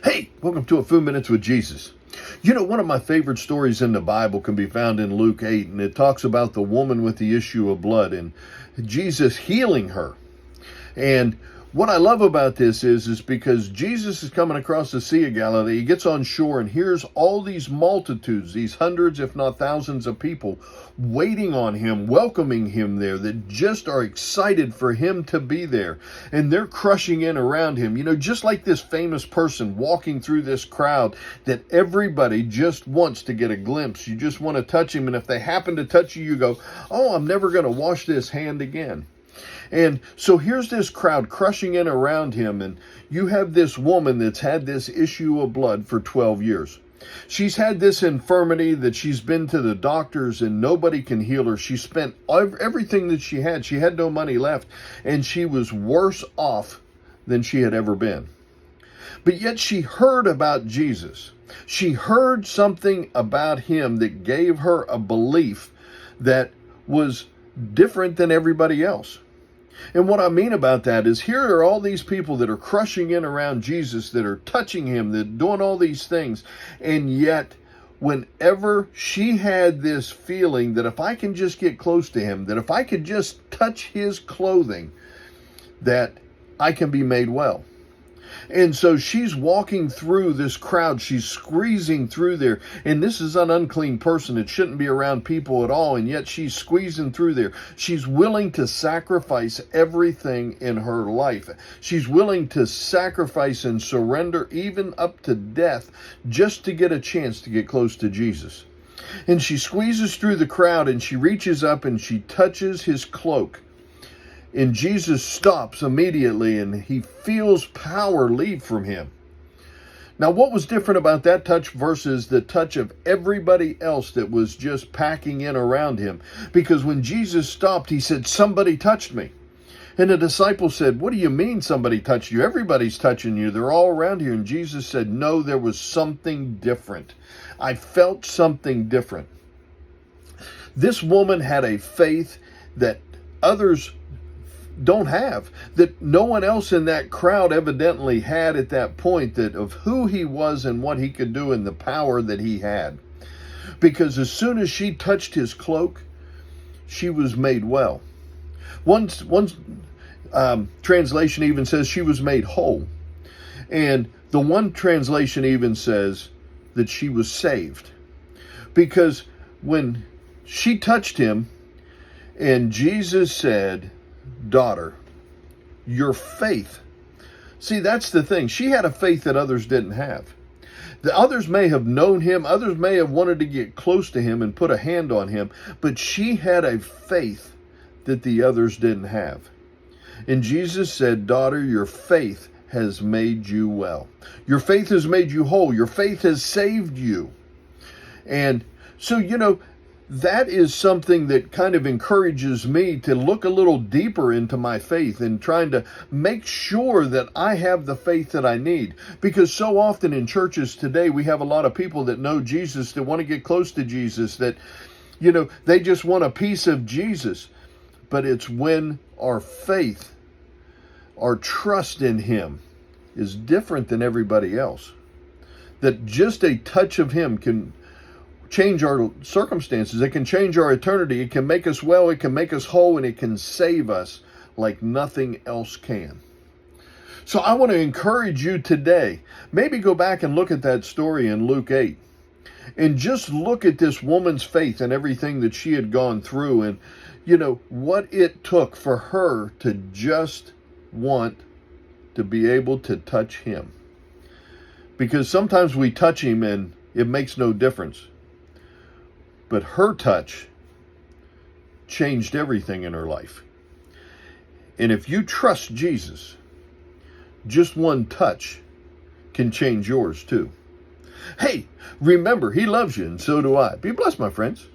Hey, welcome to A Few Minutes with Jesus. You know, one of my favorite stories in the Bible can be found in Luke 8, and it talks about the woman with the issue of blood and Jesus healing her. And what I love about this is because Jesus is coming across the Sea of Galilee. He gets on shore, and here's all these multitudes, these hundreds, if not thousands of people waiting on him, welcoming him there, that just are excited for him to be there. And they're crushing in around him. You know, just like this famous person walking through this crowd that everybody just wants to get a glimpse. You just want to touch him. And if they happen to touch you, you go, oh, I'm never going to wash this hand again. And so here's this crowd crushing in around him, and you have this woman that's had this issue of blood for 12 years. She's had this infirmity that she's been to the doctors and nobody can heal her. She spent everything that she had. She had no money left, and she was worse off than she had ever been. But yet she heard about Jesus. She heard something about him that gave her a belief that was different than everybody else. And what I mean about that is here are all these people that are crushing in around Jesus, that are touching him, that are doing all these things. And yet, whenever she had this feeling that if I can just get close to him, that if I could just touch his clothing, that I can be made well. And so she's walking through this crowd. She's squeezing through there. And this is an unclean person. It shouldn't be around people at all. And yet she's squeezing through there. She's willing to sacrifice everything in her life. She's willing to sacrifice and surrender even up to death just to get a chance to get close to Jesus. And she squeezes through the crowd and she reaches up and she touches his cloak. And Jesus stops immediately and he feels power leave from him. Now, what was different about that touch versus the touch of everybody else that was just packing in around him? Because when Jesus stopped, he said, somebody touched me. And the disciples said, what do you mean somebody touched you? Everybody's touching you. They're all around here. And Jesus said, no, there was something different. I felt something different. This woman had a faith that others don't have, that no one else in that crowd evidently had at that point, that of who he was and what he could do and the power that he had. Because as soon as she touched his cloak, she was made well. One translation even says she was made whole. And the one translation even says that she was saved. Because when she touched him and Jesus said, daughter, your faith. See, that's the thing. She had a faith that others didn't have. The others may have known him. Others may have wanted to get close to him and put a hand on him. But she had a faith that the others didn't have. And Jesus said, daughter, your faith has made you well. Your faith has made you whole. Your faith has saved you. And so, you know, that is something that kind of encourages me to look a little deeper into my faith and trying to make sure that I have the faith that I need. Because so often in churches today, we have a lot of people that know Jesus, that want to get close to Jesus, that, you know, they just want a piece of Jesus. But it's when our faith, our trust in him is different than everybody else, that just a touch of him can change our circumstances. It can change our eternity. It can make us well. It can make us whole, and it can save us like nothing else can. So I want to encourage you today, maybe go back and look at that story in Luke 8 and just look at this woman's faith and everything that she had gone through, and you know what it took for her to just want to be able to touch him. Because sometimes we touch him and it makes no difference. But her touch changed everything in her life. And if you trust Jesus, just one touch can change yours too. Hey, remember, he loves you, and so do I. Be blessed, my friends.